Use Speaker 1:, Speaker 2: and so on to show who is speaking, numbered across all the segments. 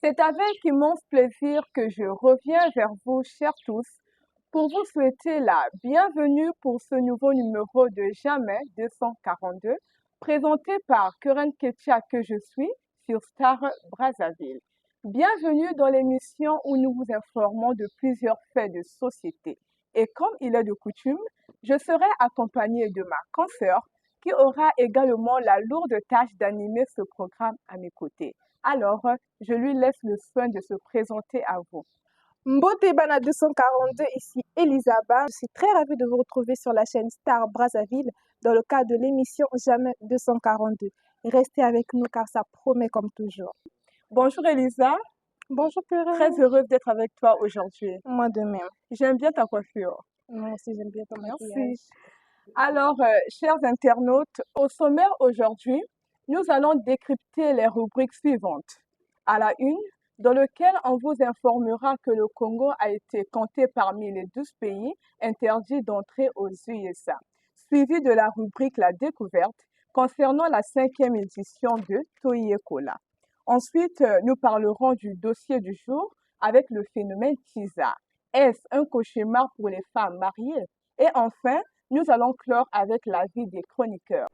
Speaker 1: C'est avec immense plaisir que je reviens vers vous, chers tous, pour vous souhaiter la bienvenue pour ce nouveau numéro de Jamais 242, présenté par Keren Ketia que je suis sur Star Brazzaville. Bienvenue dans l'émission où nous vous informons de plusieurs faits de société. Et comme il est de coutume, je serai accompagnée de ma consoeur qui aura également la lourde tâche d'animer ce programme à mes côtés. Alors, je lui laisse le soin de se présenter à vous.
Speaker 2: Mbote Bana 242, ici Elisabeth. Je suis très ravie de vous retrouver sur la chaîne Star Brazzaville dans le cadre de l'émission Jamais 242. Restez avec nous car ça promet comme toujours.
Speaker 1: Bonjour Elisa.
Speaker 2: Bonjour Keren.
Speaker 1: Très heureuse d'être avec toi aujourd'hui.
Speaker 2: Moi de même.
Speaker 1: J'aime bien ta coiffure.
Speaker 2: Moi aussi j'aime bien ton maquillage.
Speaker 1: Merci. Alors, chers internautes, au sommaire aujourd'hui, nous allons décrypter les rubriques suivantes. À la une, dans lequel on vous informera que le Congo a été compté parmi les 12 pays interdits d'entrer aux USA, suivi de la rubrique La Découverte concernant la 5e édition de Toyekola. Ensuite, nous parlerons du dossier du jour avec le phénomène TISA. Est-ce un cauchemar pour les femmes mariées? Et enfin, nous allons clore avec l'avis des chroniqueurs.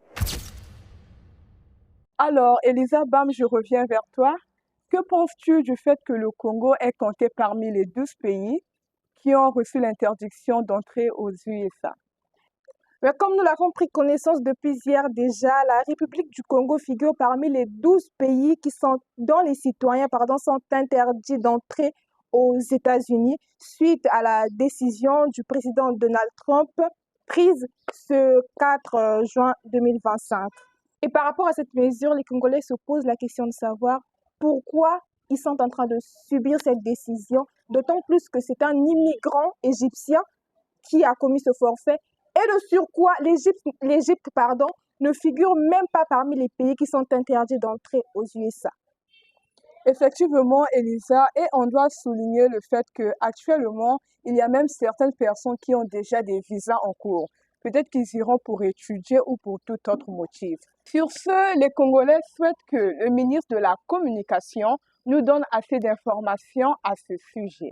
Speaker 1: Alors, Elisa Bam, je reviens vers toi. Que penses-tu du fait que le Congo est compté parmi les 12 pays qui ont reçu l'interdiction d'entrer aux USA?
Speaker 2: Mais comme nous l'avons pris connaissance depuis hier déjà, la République du Congo figure parmi les 12 pays dont les citoyens sont interdits d'entrer aux États-Unis suite à la décision du président Donald Trump prise ce 4 juin 2025. Et par rapport à cette mesure, les Congolais se posent la question de savoir pourquoi ils sont en train de subir cette décision, d'autant plus que c'est un immigrant égyptien qui a commis ce forfait. Et de surcroît, l'Égypte ne figure même pas parmi les pays qui sont interdits d'entrer aux USA.
Speaker 1: Effectivement, Elisa, et on doit souligner le fait qu'actuellement, il y a même certaines personnes qui ont déjà des visas en cours. Peut-être qu'ils iront pour étudier ou pour tout autre motif. Sur ce, les Congolais souhaitent que le ministre de la Communication nous donne assez d'informations à ce sujet.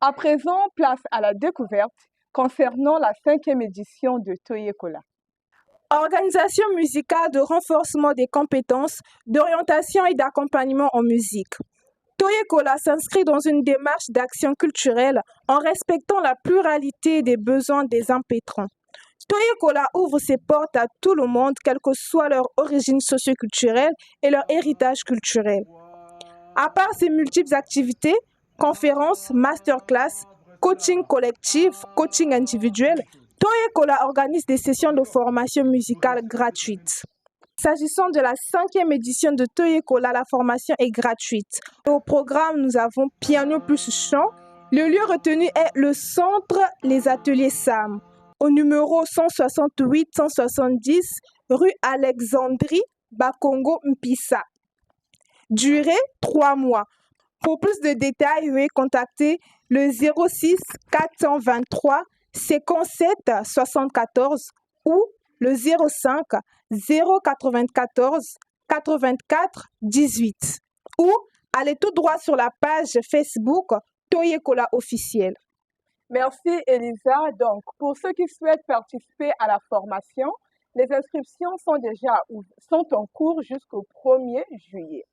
Speaker 1: À présent, place à la découverte concernant la 5e édition de Toyekola.
Speaker 2: Organisation musicale de renforcement des compétences, d'orientation et d'accompagnement en musique. Toyekola s'inscrit dans une démarche d'action culturelle en respectant la pluralité des besoins des impétrants. Toyekola ouvre ses portes à tout le monde, quelle que soit leur origine socioculturelle et leur héritage culturel. À part ces multiples activités, conférences, masterclass, coaching collectif, coaching individuel, Toyekola organise des sessions de formation musicale gratuites. S'agissant de la 5e édition de Toyekola, la formation est gratuite. Au programme, nous avons piano plus chant. Le lieu retenu est le centre Les Ateliers Sam, au numéro 168-170, rue Alexandrie, Bakongo, Mpissa. Durée 3 mois. Pour plus de détails, veuillez contacter le 06 423 57 74 ou le 05 094 84 18 ou allez tout droit sur la page Facebook Toyekola officiel.
Speaker 1: Merci Elisa. Donc, pour ceux qui souhaitent participer à la formation, les inscriptions sont en cours jusqu'au 1er juillet.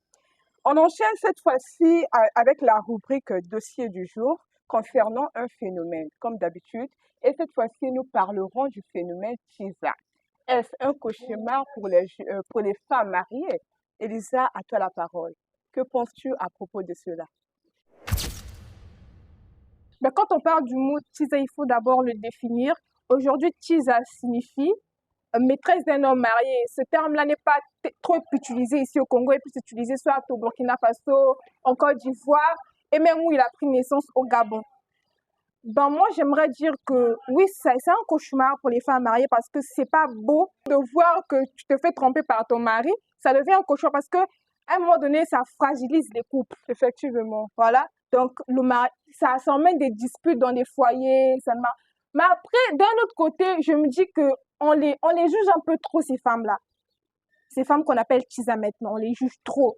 Speaker 1: On enchaîne cette fois-ci avec la rubrique dossier du jour concernant un phénomène, comme d'habitude. Et cette fois-ci, nous parlerons du phénomène TISA. Est-ce un cauchemar pour les femmes mariées? Elisa, à toi la parole. Que penses-tu à propos de cela?
Speaker 2: Mais quand on parle du mot TISA, il faut d'abord le définir. Aujourd'hui, TISA signifie maîtresse d'un homme marié. Ce terme-là n'est pas trop utilisé ici au Congo, il peut s'utiliser soit au Burkina Faso, en Côte d'Ivoire, et même où il a pris naissance au Gabon. Ben moi, j'aimerais dire que oui, c'est un cauchemar pour les femmes mariées parce que c'est pas beau de voir que tu te fais tromper par ton mari. Ça devient un cauchemar parce que à un moment donné, ça fragilise les couples.
Speaker 1: Effectivement.
Speaker 2: Voilà. Donc, ça emmène des disputes dans les foyers. Mais après, d'un autre côté, je me dis que on les juge un peu trop, ces femmes-là. ces femmes qu'on appelle Tisa maintenant, on les juge trop.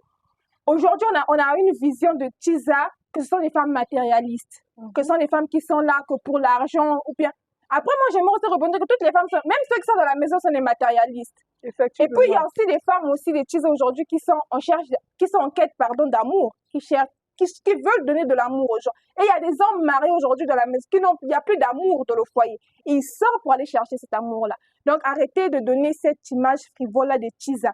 Speaker 2: Aujourd'hui, on a une vision de Tisa que ce sont des femmes matérialistes, que ce sont des femmes qui sont là que pour l'argent ou bien. Après, moi, j'aimerais aussi rebondir que toutes les femmes, même ceux qui sont dans la maison, sont des matérialistes. Et puis, il y a aussi des femmes, aussi des Tisa aujourd'hui qui sont en quête, d'amour, qui veulent donner de l'amour aux gens. Et il y a des hommes mariés aujourd'hui dans la maison il n'y a plus d'amour dans le foyer. Et ils sortent pour aller chercher cet amour-là. Donc, arrêtez de donner cette image frivole-là de Tisa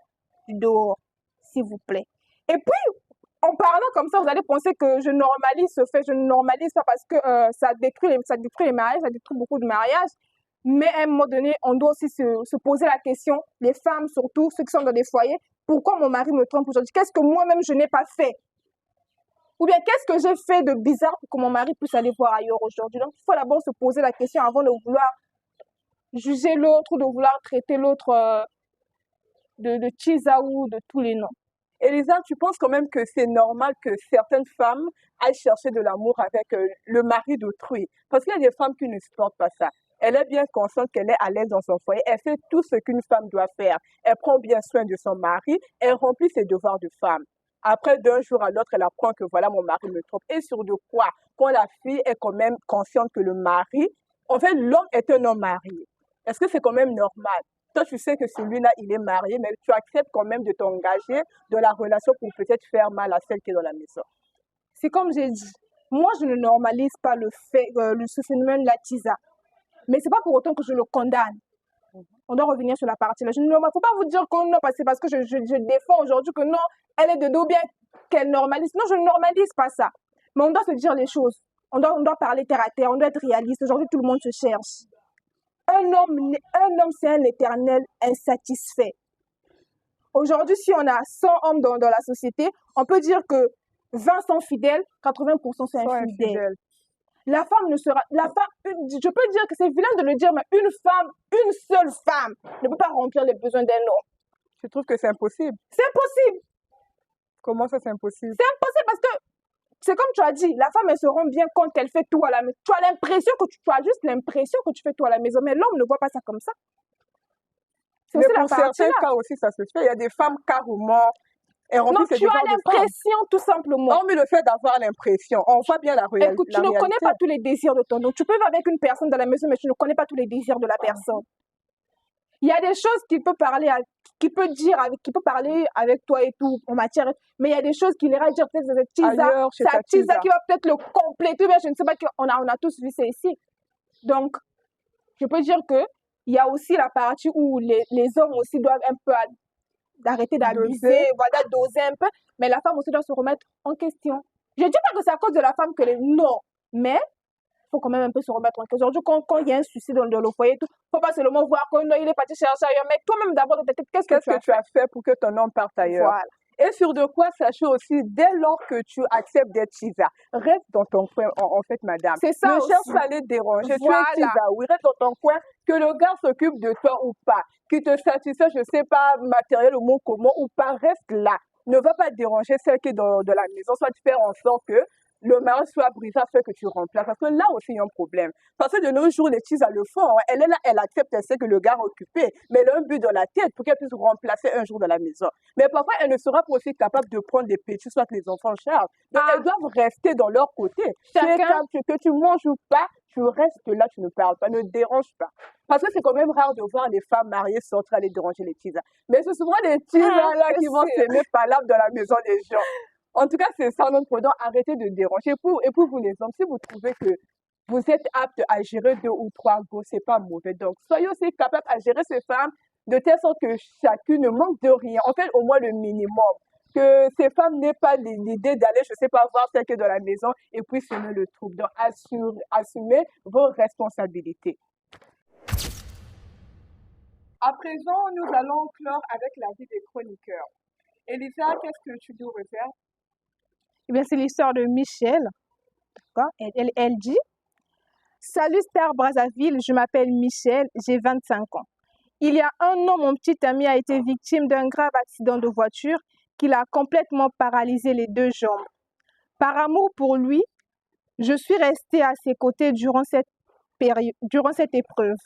Speaker 2: du dehors, s'il vous plaît. Et puis, en parlant comme ça, vous allez penser que je normalise ce fait. Je ne normalise pas parce que ça détruit les mariages, ça détruit beaucoup de mariages. Mais à un moment donné, on doit aussi se poser la question, les femmes surtout, ceux qui sont dans des foyers, pourquoi mon mari me trompe aujourd'hui? Qu'est-ce que moi-même je n'ai pas fait? Ou bien qu'est-ce que j'ai fait de bizarre pour que mon mari puisse aller voir ailleurs aujourd'hui? Donc, il faut d'abord se poser la question avant de vouloir juger l'autre ou de vouloir traiter l'autre de Tisa ou de tous les noms.
Speaker 1: Elisa, tu penses quand même que c'est normal que certaines femmes aillent chercher de l'amour avec le mari d'autrui? Parce qu'il y a des femmes qui ne supportent pas ça. Elle est bien consciente qu'elle est à l'aise dans son foyer. Elle fait tout ce qu'une femme doit faire. Elle prend bien soin de son mari. Elle remplit ses devoirs de femme. Après, d'un jour à l'autre, elle apprend que voilà, mon mari me trompe. Et sur de quoi? Quand la fille est quand même consciente que le mari, en fait, l'homme est un homme marié. Est-ce que c'est quand même normal? Toi, tu sais que celui-là, il est marié, mais tu acceptes quand même de t'engager dans la relation pour peut-être faire mal à celle qui est dans la maison.
Speaker 2: C'est comme j'ai dit, moi, je ne normalise pas ce phénomène-là, Tisa. Mais c'est pas pour autant que je le condamne. On doit revenir sur la partie-là. Il ne faut pas vous dire que non, c'est parce que je défends aujourd'hui que non, elle est de dos bien qu'elle normalise. Non, je ne normalise pas ça. Mais on doit se dire les choses. On doit parler terre à terre, on doit être réaliste. Aujourd'hui, tout le monde se cherche. Un homme, c'est un éternel insatisfait. Aujourd'hui, si on a 100 hommes dans la société, on peut dire que 20 sont fidèles, 80% sont infidèles. La femme ne sera... je peux dire que c'est vilain de le dire, mais une seule femme ne peut pas remplir les besoins d'un homme.
Speaker 1: Tu trouves que c'est impossible?
Speaker 2: C'est impossible.
Speaker 1: Comment ça, c'est impossible?
Speaker 2: C'est impossible parce que, c'est comme tu as dit, la femme, elle se rend bien compte qu'elle fait tout à la maison. Tu as juste l'impression que tu fais tout à la maison, mais l'homme ne voit pas ça comme ça.
Speaker 1: Mais pour certains cas aussi, ça se fait. Il y a des femmes carrément...
Speaker 2: Non, tu as l'impression tout simplement.
Speaker 1: Non, mais le fait d'avoir l'impression, on voit bien la réalité.
Speaker 2: Écoute, tu ne connais pas tous les désirs de ton homme. Tu peux vivre avec une personne dans la maison, mais tu ne connais pas tous les désirs de la personne. Il y a des choses qu'il peut parler avec toi et tout en matière, mais il y a des choses qu'il ira dire peut-être avec Tisa. C'est Tisa qui va peut-être le compléter, mais je ne sais pas, on a tous vu ça ici. Donc, je peux dire que il y a aussi la partie où les hommes aussi doivent un peu d'arrêter d'abuser, voilà, doser un peu, mais la femme aussi doit se remettre en question. Je ne dis pas que c'est à cause de la femme que non, mais il faut quand même un peu se remettre en question. Aujourd'hui, quand il y a un souci dans le foyer, il ne faut pas seulement voir que non, il est parti chercher ailleurs, mais toi-même d'abord dans ta tête, qu'est-ce que tu as fait
Speaker 1: pour que ton homme parte ailleurs?
Speaker 2: Voilà.
Speaker 1: Et sur de quoi, sachez aussi, dès lors que tu acceptes d'être Tisa, reste dans ton coin, en fait, madame.
Speaker 2: C'est ça.
Speaker 1: Ne cherche pas à les déranger. Voilà. Tu es Tisa, oui, reste dans ton coin, que le gars s'occupe de toi ou pas, qui te satisfait, je ne sais pas, matériel ou mot commun ou pas, reste là. Ne va pas déranger celle qui est dans la maison, soit tu fais en sorte que le mari soit brisé afin que tu remplaces. Parce que là aussi, il y a un problème. Parce que de nos jours, les Tisa le font. Hein. Elle est là, elle accepte, elle sait que le gars est occupé. Mais elle a un but dans la tête pour qu'elle puisse remplacer un jour dans la maison. Mais parfois, elle ne sera pas aussi capable de prendre des petits, soit que les enfants chargent. Donc, elles doivent rester dans leur côté. Que tu manges ou pas, tu restes là, tu ne parles pas, ne dérange pas. Parce que c'est quand même rare de voir les femmes mariées sortir aller déranger les Tisa. Mais c'est souvent les Tisa là qui vont s'aimer palabre dans la maison des gens. En tout cas, c'est ça notre produit. Arrêtez de déranger. Et pour vous les hommes, si vous trouvez que vous êtes aptes à gérer 2 ou 3 gosses, c'est pas mauvais. Donc, soyez aussi capables à gérer ces femmes de telle sorte que chacune ne manque de rien. En fait, au moins le minimum. Que ces femmes n'aient pas l'idée d'aller, je sais pas, voir celle qui est dans la maison et puis semer le trouble. Donc, assumez vos responsabilités. À présent, nous allons clore avec la vie des chroniqueurs. Elisa, qu'est-ce que tu nous réserves?
Speaker 2: Eh bien, c'est l'histoire de Michel. Elle dit « Salut Star Brazzaville, je m'appelle Michel, j'ai 25 ans. Il y a un an, mon petit ami a été victime d'un grave accident de voiture qui l'a complètement paralysé les 2 jambes. Par amour pour lui, je suis restée à ses côtés durant cette épreuve.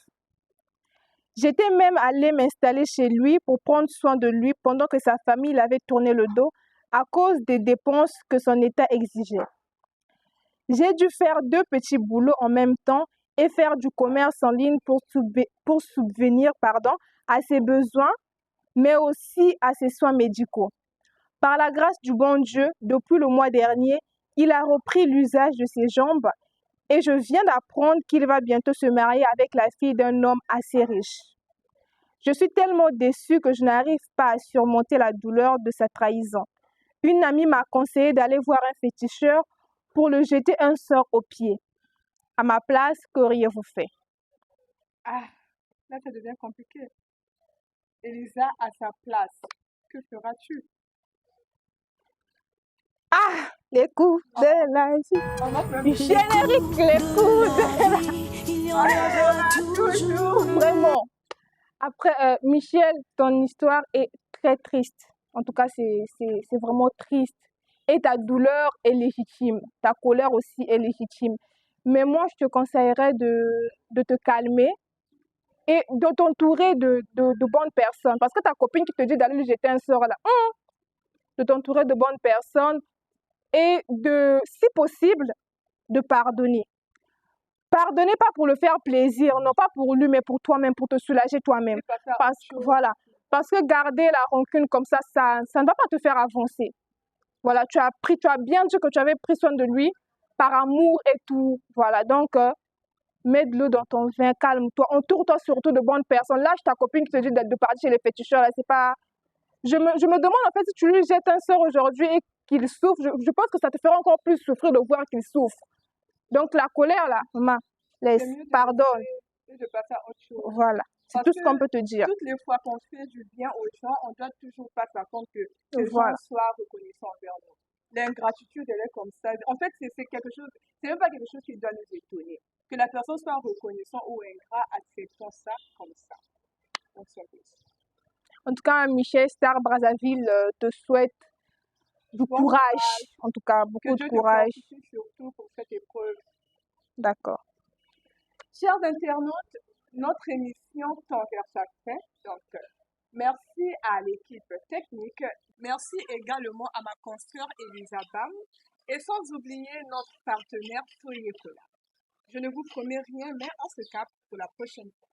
Speaker 2: J'étais même allée m'installer chez lui pour prendre soin de lui pendant que sa famille l'avait tourné le dos à cause des dépenses que son état exigeait. J'ai dû faire 2 petits boulots en même temps et faire du commerce en ligne pour subvenir à ses besoins, mais aussi à ses soins médicaux. Par la grâce du bon Dieu, depuis le mois dernier, il a repris l'usage de ses jambes et je viens d'apprendre qu'il va bientôt se marier avec la fille d'un homme assez riche. Je suis tellement déçue que je n'arrive pas à surmonter la douleur de sa trahison. Une amie m'a conseillé d'aller voir un féticheur pour le jeter un sort aux pieds. À ma place, qu'auriez-vous fait?
Speaker 1: Ah, là, ça devient compliqué. Elisa, à sa place, que feras-tu?
Speaker 2: Ah, les coups de la vie.
Speaker 1: On va faire
Speaker 2: Du générique, les coups de la
Speaker 3: Il y en aura toujours.
Speaker 2: Vraiment. Après, Michel, ton histoire est très triste. En tout cas, c'est vraiment triste. Et ta douleur est légitime. Ta colère aussi est légitime. Mais moi, je te conseillerais de te calmer et de t'entourer de bonnes personnes. Parce que ta copine qui te dit d'aller lui jeter un sort là, de t'entourer de bonnes personnes et si possible, de pardonner. Pardonner pas pour le faire plaisir, non pas pour lui, mais pour toi-même, pour te soulager toi-même.
Speaker 1: pas faire
Speaker 2: Parce,
Speaker 1: autre chose.
Speaker 2: voilà. Parce que garder la rancune comme ça ne va pas te faire avancer. Voilà, tu as bien dit que tu avais pris soin de lui par amour et tout. Voilà, donc mets de l'eau dans ton vin, calme-toi, entoure-toi surtout de bonnes personnes. Lâche ta copine qui te dit de partir chez les féticheurs, là, c'est pas... Je me demande en fait si tu lui jettes un sort aujourd'hui et qu'il souffre, je pense que ça te fera encore plus souffrir de voir qu'il souffre. Donc la colère là, maman, laisse,
Speaker 1: C'est mieux de
Speaker 2: pardonne,
Speaker 1: laisser et de passer à autre chose.
Speaker 2: voilà. C'est
Speaker 1: Parce
Speaker 2: tout ce qu'on
Speaker 1: que
Speaker 2: peut te dire.
Speaker 1: toutes les fois qu'on fait du bien aux gens, on doit toujours pas s'attendre que les
Speaker 2: Voilà.
Speaker 1: gens soient reconnaissants envers nous. L'ingratitude, elle est comme ça. En fait, c'est quelque chose, c'est même pas quelque chose qui doit nous étonner. Que la personne soit reconnaissant ou ingrat, acceptons ça comme ça. Donc, c'est un peu ça.
Speaker 2: En tout cas, Michel Star Brazzaville te souhaite du
Speaker 1: Bon
Speaker 2: courage. En tout cas, beaucoup
Speaker 1: Que
Speaker 2: de
Speaker 1: Dieu te
Speaker 2: courage.
Speaker 1: fortifie surtout pour cette épreuve.
Speaker 2: D'accord.
Speaker 1: Chers internautes, notre émission tend vers sa fin. Donc, merci à l'équipe technique. Merci également à ma consoeur Elisa Bam. Et sans oublier notre partenaire Toyekola. Je ne vous promets rien, mais on se capte pour la prochaine fois.